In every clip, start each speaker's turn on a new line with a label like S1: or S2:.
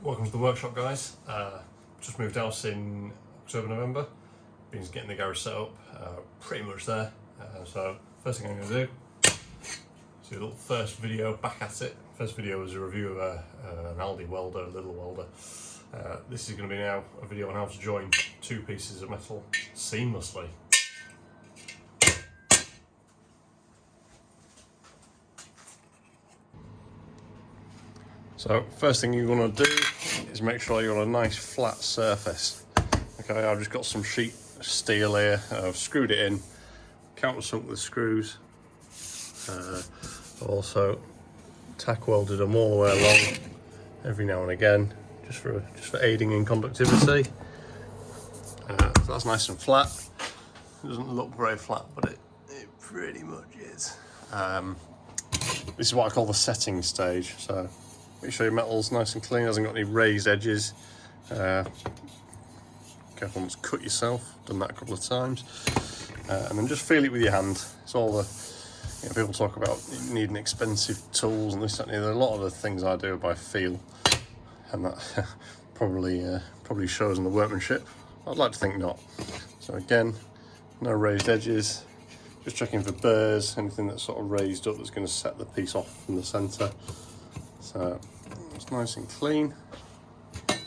S1: Welcome to the workshop, guys. Just moved house in October, November. Been getting the garage set up, pretty much there. So first thing I'm going to do is do a little first video back at it. First video was a review of an Aldi welder, a little welder. This is going to be now a video on how to join two pieces of metal seamlessly. So first thing you want to do is make sure you're on a nice flat surface. Okay, I've just got some sheet steel here. I've screwed it in, countersunk with screws. Also tack welded them all the way along every now and again, just for aiding in conductivity. So that's nice and flat. It doesn't look very flat, but it pretty much is. This is what I call the setting stage. So make sure your metal's nice and clean, hasn't got any raised edges. Careful not to cut yourself, done that a couple of times. And then just feel it with your hand. It's all the, people talk about needing expensive tools and this, that, and the other. A lot of the things I do are by feel, and that probably shows in the workmanship. I'd like to think not. So again, no raised edges, just checking for burrs, anything that's sort of raised up that's going to set the piece off from the centre. So it's nice and clean. Get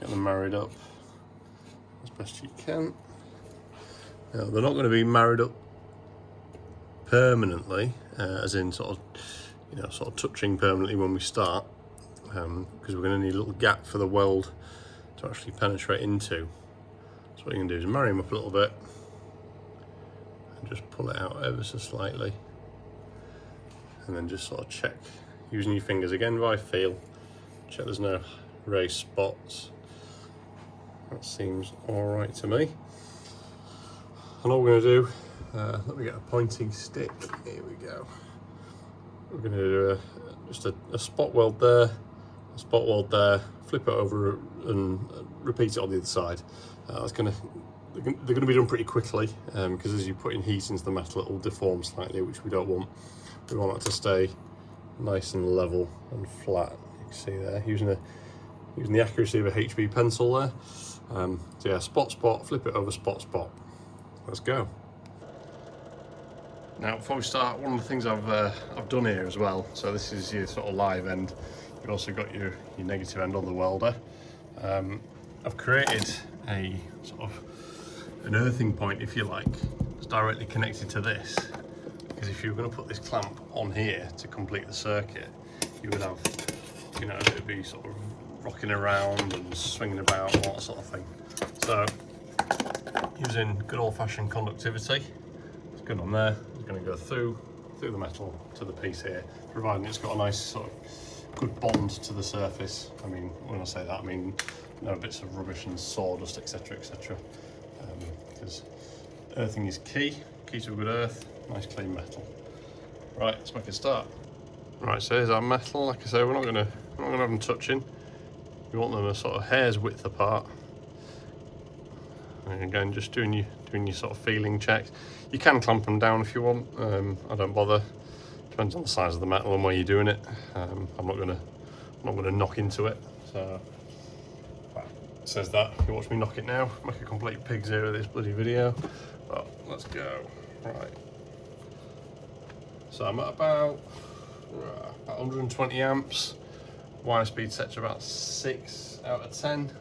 S1: them married up as best you can. Now, they're not going to be married up permanently, as in sort of touching permanently when we start, because we're going to need a little gap for the weld to actually penetrate into. So what you can do is marry them up a little bit and just pull it out ever so slightly, and then just sort of check using your fingers again by feel. Check there's no raised spots. That seems all right to me. And all we're going to do, let me get a pointing stick. Here we go. We're going to do just a spot weld there, a spot weld there, flip it over and repeat it on the other side. They're going to be done pretty quickly, because as you put in heat into the metal, it will deform slightly, which we don't want. We want that to stay nice and level and flat. You can see there, using the accuracy of a HB pencil there. So yeah, spot, flip it over, spot. Let's go. Now, before we start, one of the things I've done here as well. So this is your sort of live end. You've also got your negative end on the welder. I've created a sort of an earthing point, if you like. It's directly connected to this. Because if you were going to put this clamp on here to complete the circuit, you would have, it would be sort of rocking around and swinging about, all that sort of thing. So, using good old-fashioned conductivity, it's good on there. It's going to go through the metal to the piece here, providing it's got a nice sort of good bond to the surface. I mean, when I say that, I mean no bits of rubbish and sawdust, etc., etc. Because earthing is key to a good earth. Nice clean metal. Right, let's make a start. Right, so here's our metal. Like I say, we're not gonna have them touching. We want them a sort of hair's width apart. And again, just doing your sort of feeling checks. You can clamp them down if you want. I don't bother. Depends on the size of the metal and where you're doing it. I'm not gonna knock into it. So it says that. If you watch me knock it now, make a complete pig's ear of this bloody video. But let's go. Right. So I'm at about 120 amps. Wire speed set to about 6 out of 10.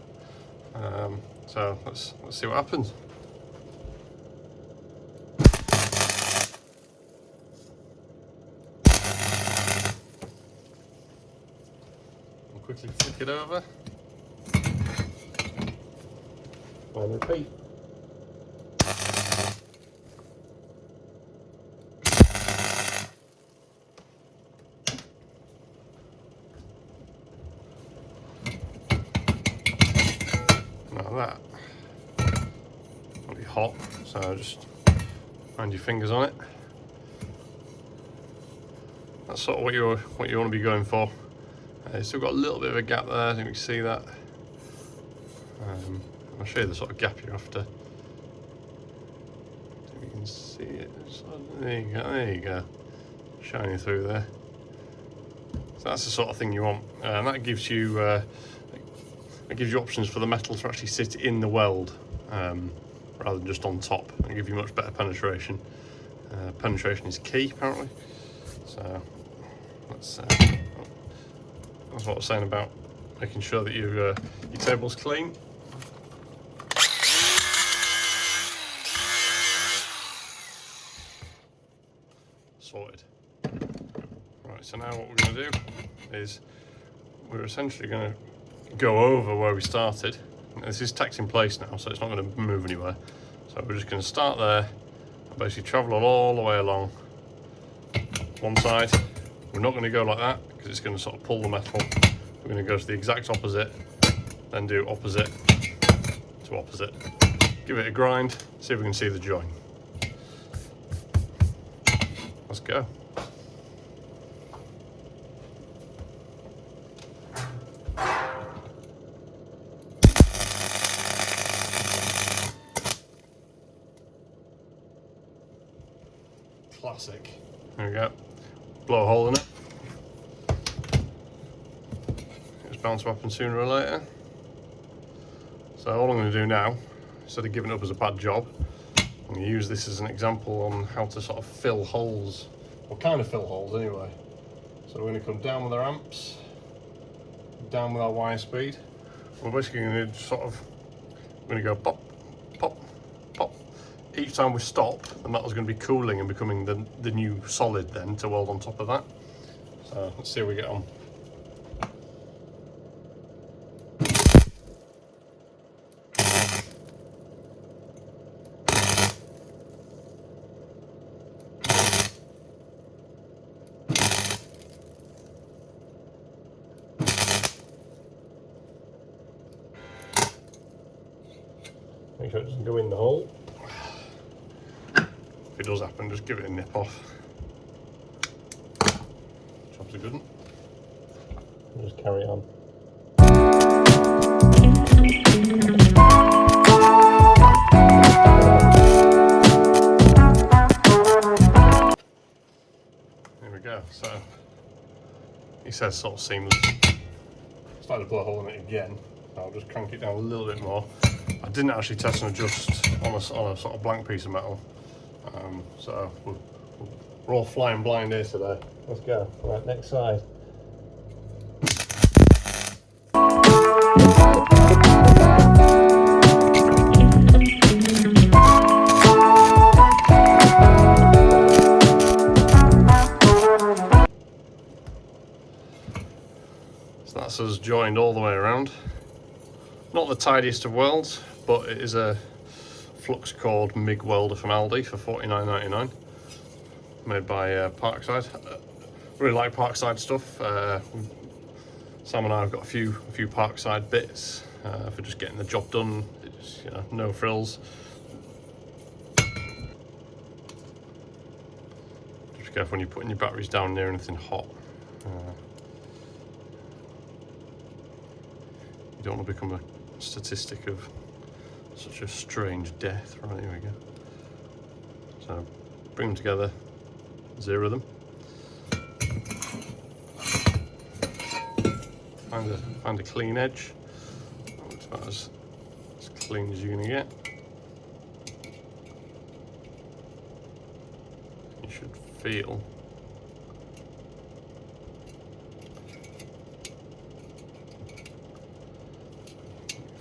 S1: So let's see what happens. I'll quickly flick it over. And repeat. That will be hot, so just mind your fingers on it. That's sort of what you want to be going for. It's still got a little bit of a gap there. I think we can see that. I'll show you the sort of gap you're after. You can see it. There you go. Shining through there. So that's the sort of thing you want, and that gives you options for the metal to actually sit in the weld rather than just on top, and give you much better penetration. Penetration is key, apparently. So that's what I was saying about making sure that your table's clean. Sorted. Right, so now what we're going to do is we're essentially going to go over where we started. This is tacked in place now, so it's not going to move anywhere. So we're just going to start there and basically travel it all the way along one side. We're not going to go like that because it's going to sort of pull the metal. We're going to go to the exact opposite, then do opposite to opposite. Give it a grind, see if we can see the join. Let's go. Classic. There we go. Blow a hole in it. It's bound to happen sooner or later. So all I'm going to do now, instead of giving it up as a bad job, I'm going to use this as an example on how to sort of fill holes, or kind of fill holes anyway. So we're going to come down with our amps, down with our wire speed. We're basically going to we're going to go pop, pop, pop. Each time we stop, the metal's going to be cooling and becoming the new solid then to weld on top of that. So let's see how we get on. Make sure it doesn't go in the hole. If it does happen, just give it a nip off. Job's a good one. We'll just carry on. There we go. So he says sort of seamless. Started to blow a hole in it again. I'll just crank it down a little bit more. I didn't actually test and adjust on a sort of blank piece of metal. So we're all flying blind here today. Let's go. Right, next side. So that's us joined all the way around. Not the tidiest of welds, but it is a flux-cored MIG welder from Aldi for $49.99, made by Parkside. Really like Parkside stuff. Sam and I have got a few Parkside bits for just getting the job done. It's, you know, no frills. Just be careful when you're putting your batteries down near anything hot. You don't want to become a statistic of such a strange death. Right, here we go. So bring them together, zero them. Find a clean edge. It's about as clean as you're gonna get. You should feel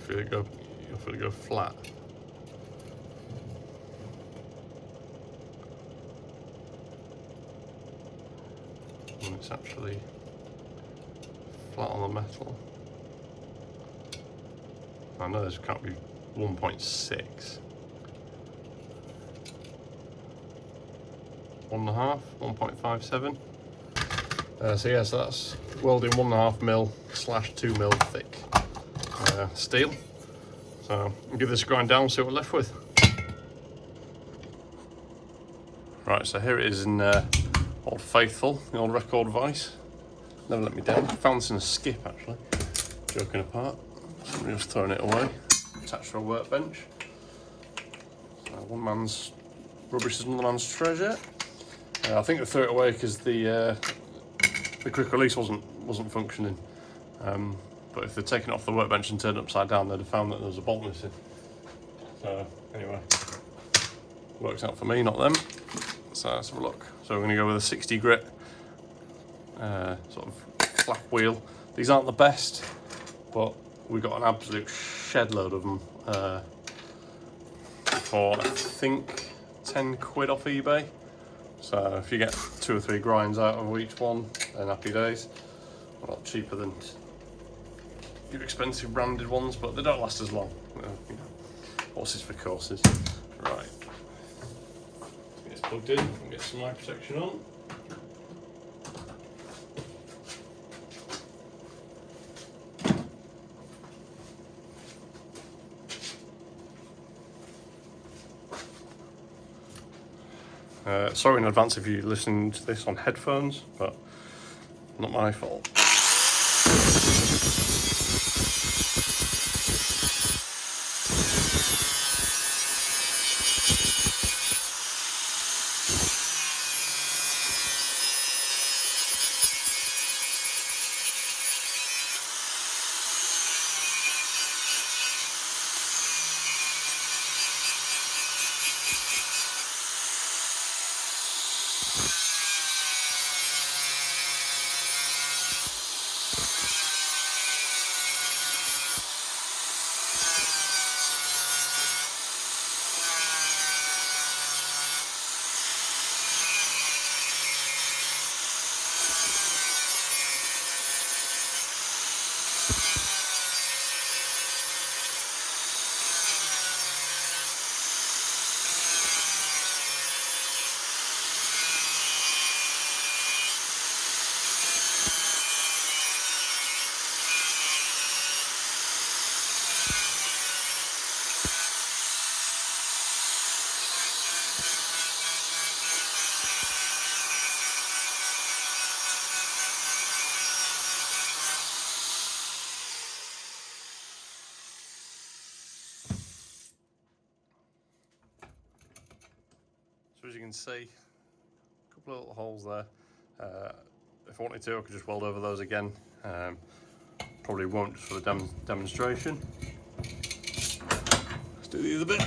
S1: you'll feel it go flat. And it's actually flat on the metal. I know this can't be 1.6. 1.5, 1.57. So yeah, so that's welding 1.5 mil / 2 mil thick steel. So I'll give this a grind down, see what we're left with. Right, so here it is in Old Faithful, the old record vise. Never let me down. I found this in a skip actually. Joking apart. Somebody just throwing it away. Attached to a workbench. So one man's rubbish is another man's treasure. I think they threw it away because the the quick release wasn't functioning. But if they'd taken it off the workbench and turned it upside down, they'd have found that there was a bolt missing. So anyway, works out for me, not them. So let's have a look. So we're going to go with a 60 grit sort of flap wheel. These aren't the best, but we got an absolute shed load of them for I think 10 quid off eBay. So if you get 2 or 3 grinds out of each one, then happy days. A lot cheaper than your expensive branded ones, but they don't last as long. You know, horses for courses. Right. Get this plugged in and get some eye protection on. Sorry in advance if you're listening to this on headphones, but not my fault. So as you can see, a couple of little holes there. If I wanted to, I could just weld over those again. Probably won't just for the demonstration. Let's do the other bit.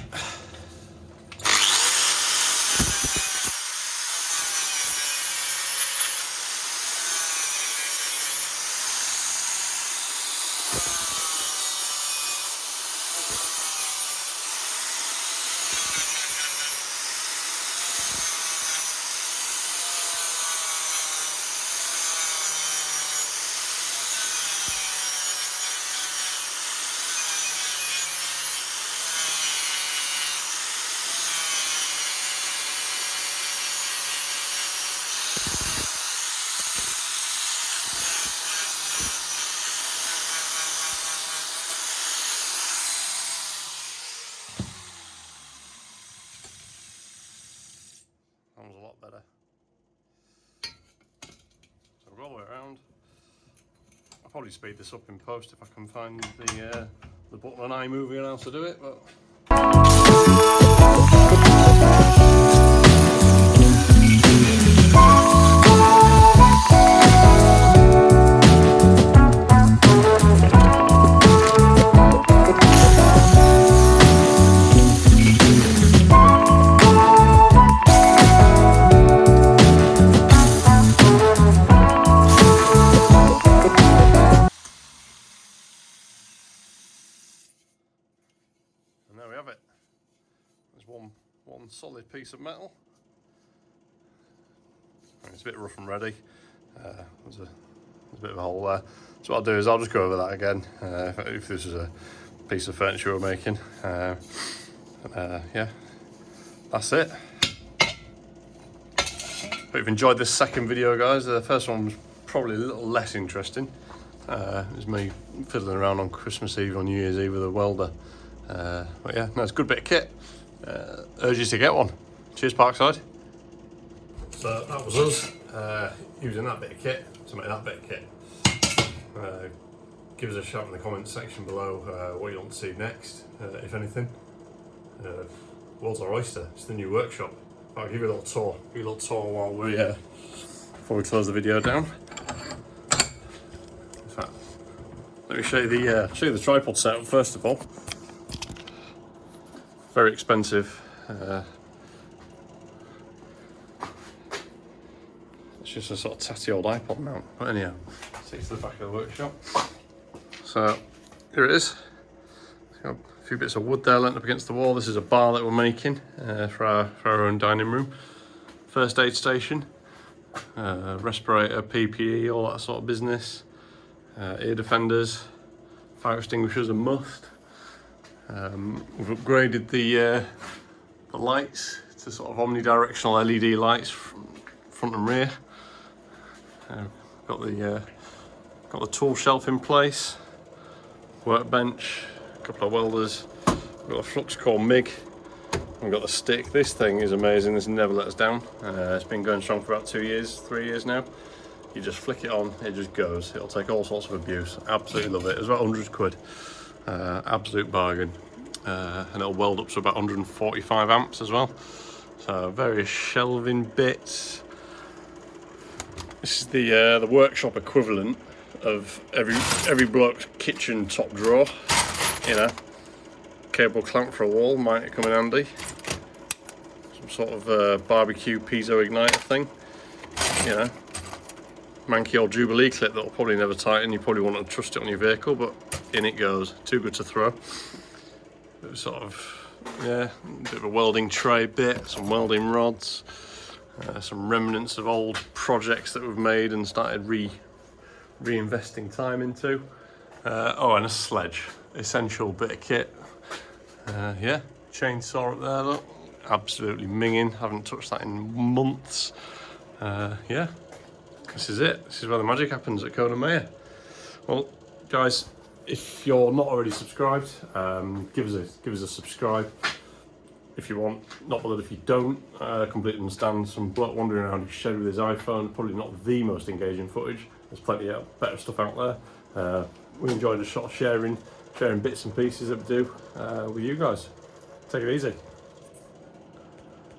S1: That was a lot better. So we'll go all the way around. I'll probably speed this up in post if I can find the button on iMovie and how to do it, but and there we have it. There's one solid piece of metal. It's a bit rough and ready. There's a bit of a hole there. So what I'll do is I'll just go over that again if this is a piece of furniture we're making. Yeah, that's it. Hope you've enjoyed this second video, guys. The first one was probably a little less interesting. It was me fiddling around on Christmas Eve or New Year's Eve with a welder. But yeah, no, it's a good bit of kit. Urge you to get one. Cheers, Parkside. So that was us using that bit of kit to make that bit of kit. Give us a shout in the comments section below what you want to see next, if anything. World's our oyster. It's the new workshop. I'll give you a little tour. While we before we close the video down. Let me show you the tripod setup first of all. Very expensive. It's just a sort of tatty old iPod mount. But anyhow, take it to the back of the workshop. So here it is. Got a few bits of wood there lent up against the wall. This is a bar that we're making for our own dining room. First aid station, respirator, PPE, all that sort of business. Ear defenders, fire extinguishers a must. We've upgraded the lights to sort of omnidirectional LED lights from front and rear. Got the tool shelf in place, workbench, a couple of welders. We've got a flux-cored MIG. We've got the stick. This thing is amazing. This never let us down. It's been going strong for about 2 years, 3 years now. You just flick it on, it just goes. It'll take all sorts of abuse. Absolutely love it. It was about 100 quid. Absolute bargain. And it'll weld up to about 145 amps as well. So various shelving bits. This is the workshop equivalent of every bloke's kitchen top drawer. You know, cable clamp for a wall might come in handy. Some sort of barbecue piezo igniter thing. You know, manky old Jubilee clip that'll probably never tighten. You probably want to trust it on your vehicle, but in it goes. Too good to throw. Sort of, yeah, a bit of a welding tray bit, some welding rods, some remnants of old projects that we've made and started reinvesting time into. Oh, and a sledge, essential bit of kit. Yeah, chainsaw up there, look, absolutely minging. Haven't touched that in months. Yeah, this is it. This is where the magic happens at Cone&Maher. Well, guys, if you're not already subscribed, give us a subscribe if you want. Not bothered if you don't. I completely understand. Some bloke wandering around his shed with his iPhone, probably not the most engaging footage. There's plenty of better stuff out there. We enjoy just sort of sharing bits and pieces that we do with you guys. Take it easy.